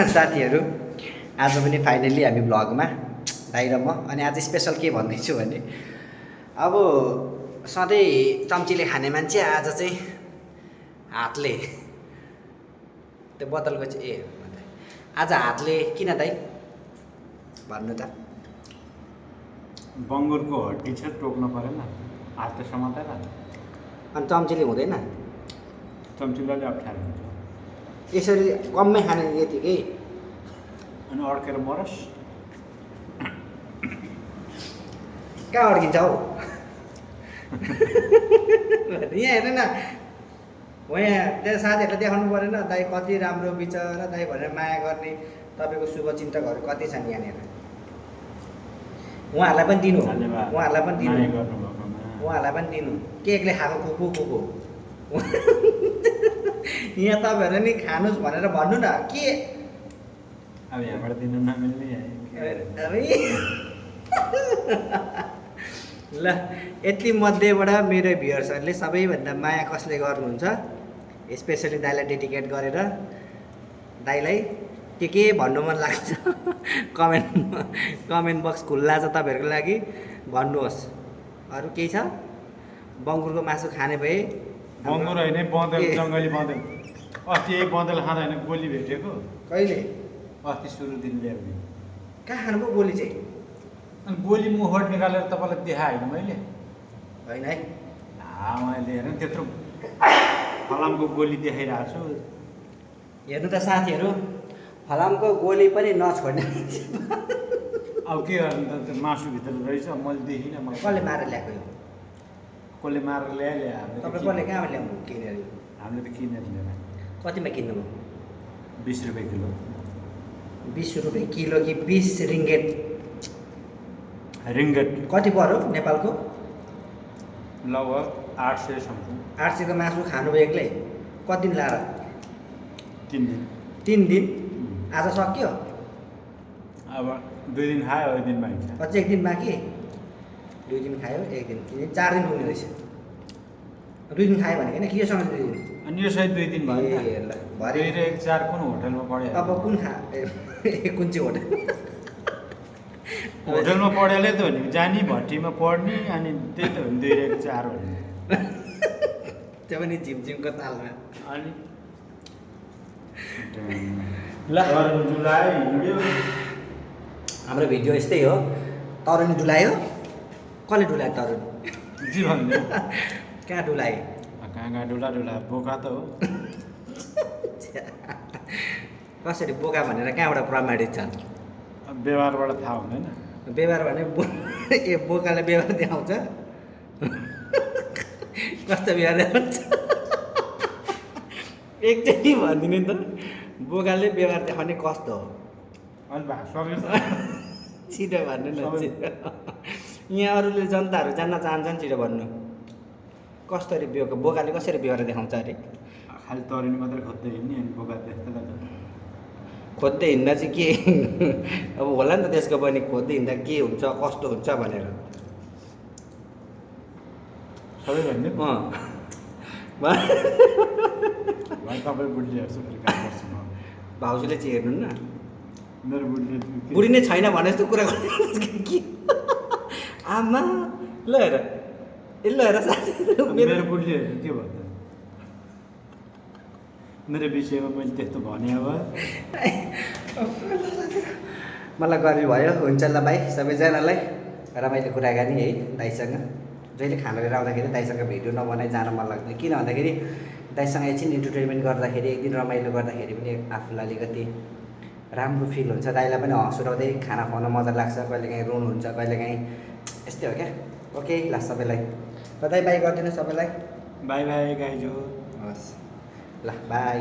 साथीहरू आज पनि फाइनली हामी भ्लगमा दाइ र म अनि आज स्पेसल के भन्दैछु भने अब सधैँ चम्चीले खाने मान्छे आज चाहिँ हातले त्यो बोतलको चाहिँ आज हातले किन दाइ भन्नु त बङ्गुरको हड्डी छ टोक्न परेन हातले समातेर अनि चम्चीले हुँदैन चम्चीले अप्ठ्यारो हुन्छ यसरी कम्मै खाने यतिकै अनि अड्केर मरस कहाँ अड्किन्छ हौ यहाँ हेर्नु न हो यहाँ त्यहाँ साथीहरूलाई देखाउनु परेन दाइ कति राम्रो बिचरा दाइ भनेर माया गर्ने तपाईँको शुभचिन्तकहरू कति छन् यहाँनिर उहाँहरूलाई पनि दिनु उहाँहरूलाई पनि दिनु उहाँहरूलाई पनि दिनु केकले खाएको कुकु यहाँ तपाईँहरू नि खानुहोस् भनेर भन्नु न के अब यहाँबाट दिनु नमिल्ने ल यति मध्येबाट मेरो भ्युअर्सहरूले सबैभन्दा माया कसले गर्नुहुन्छ स्पेसली दाइलाई डेडिकेट गरेर दाइलाई के भन्नु मन लाग्छ कमेन्ट बक्स खुल्ला छ तपाईँहरूको लागि भन्नुहोस् अरू केही छ बङ्गुरको मासु खाने भए बङ्गुर होइन बँदेल जङ्गली बँदेल अस्ति यही बँदेल खाँदा होइन गोली भेटेको कहिले अस्ति सुरु दिन ल्याउने कहाँ खानुभयो गोली चाहिँ अनि गोली मुखबाट निकालेर तपाईँलाई देखाएँ होइन मैले होइन है मैले हेरेँ त्यत्रो फलामको गोली देखाइरहेको छु हेर्नु त साथीहरू फलामको गोली पनि नछोड्ने अब के गर्नु त त्यो मासुभित्र रहेछ मैले देखिनँ मलाई कसले मारेर ल्याएको यो कसले मारेर ल्याए तपाईँ कसले कहाँबाट ल्याउनु किनेर हामीले त किनेर ल्याएर कतिमा किन्नुभयो 20 रुपियाँ किलो 20 रुपियाँ किलो कि 20 रिङ्गेट रिङ्गेट कति पर्यो नेपालको लगभग 800 समथिङ 800को मासु खानुभयो एक्लै कति दिन लाएर 3 दिन 3 दिन आज सक्यो अब 2 दिन खायो 1 दिन बाँकी छ अझै 1 दिन बाँकी 2 दिन खायो 1 दिन 4 दिन पुग्ने रहेछ 2 दिन खायो भने कि योसँग 2 दिन अनि यो सहित 2 दिन भयो ए ल भरे 2 र 1 4 कुन होटलमा पढ्यो अब कुन कुन चाहिँ होटल होटलमा पढेलै त हो नि जानी भट्टीमा पढ्ने अनि त्यही त हो नि 2 र 1 4 भन्ने त्यो पनि झिमझिमको तालमा अनि ल जुलाई हिँड्यो हाम्रो भिडियो यस्तै हो तरुनी डुलायो कसले डुलायो तरुनी जी भन्ने कहाँ डुलायो कहाँ डुला बोका त हो कसरी बोका भनेर कहाँबाट प्रमाणित छ अब व्यवहारबाट थाहा हुँदैन व्यवहार भने ए बोकाले व्यवहार देखाउँछ कस्तो व्यवहार देखाउँछ एकचोटि भनिदिनु त बोकाले व्यवहार देखाउने कस्तो हो अनि भाषा छिटो भन्नु न यहाँ अरूले जनताहरू जान्न चाहन्छन् छिटो भन्नु कसरी बोकाले कसरी व्यवहार देखाउँछ अरे खालि तरुनी मात्रै खोज्दै हिँड्ने अनि बोका त्यस्तो खोज्दै हिँड्दा चाहिँ के अब होला नि त त्यसको पनि खोज्दै हिँड्दा के हुन्छ कस्तो हुन्छ भनेर सबै भन्ने अँ भाइ तपाईँ बुढीले हेर्छु फेरि काम गर्छु म भाउजूले चाहिँ हेर्नु न मेरो बुढीले बुढी नै छैन भने जस्तो कुरा गर्नु के आमा ल हेर ल हेर साथी मेरो बुढीले हेर्नु के भन्दा मेरो विषयमा मैले त्यस्तो भने अब मलाई गर्मी भयो हुन्छ ल भाइ सबैजनालाई रमाइलो कुराकानी है दाइसँग जहिले खाना लिएर आउँदाखेरि दाइसँग भिडियो नबनाइ जान मन लाग्दैन किन भन्दाखेरि दाइसँग एकछिन इन्टरटेनमेन्ट गर्दाखेरि एक दिन रमाइलो गर्दाखेरि पनि आफूलाई अलिकति राम्रो फिल हुन्छ दाइलाई पनि हँस उठाउँदै खाना खुवाउन मजा लाग्छ कहिलेकाहीँ रुनुहुन्छ कहिलेकाहीँ यस्तै हो क्या ओके ल सबैलाई ल दाइ बाई गरिदिनु सबैलाई बाई बाई गाइजो हस् ल बाई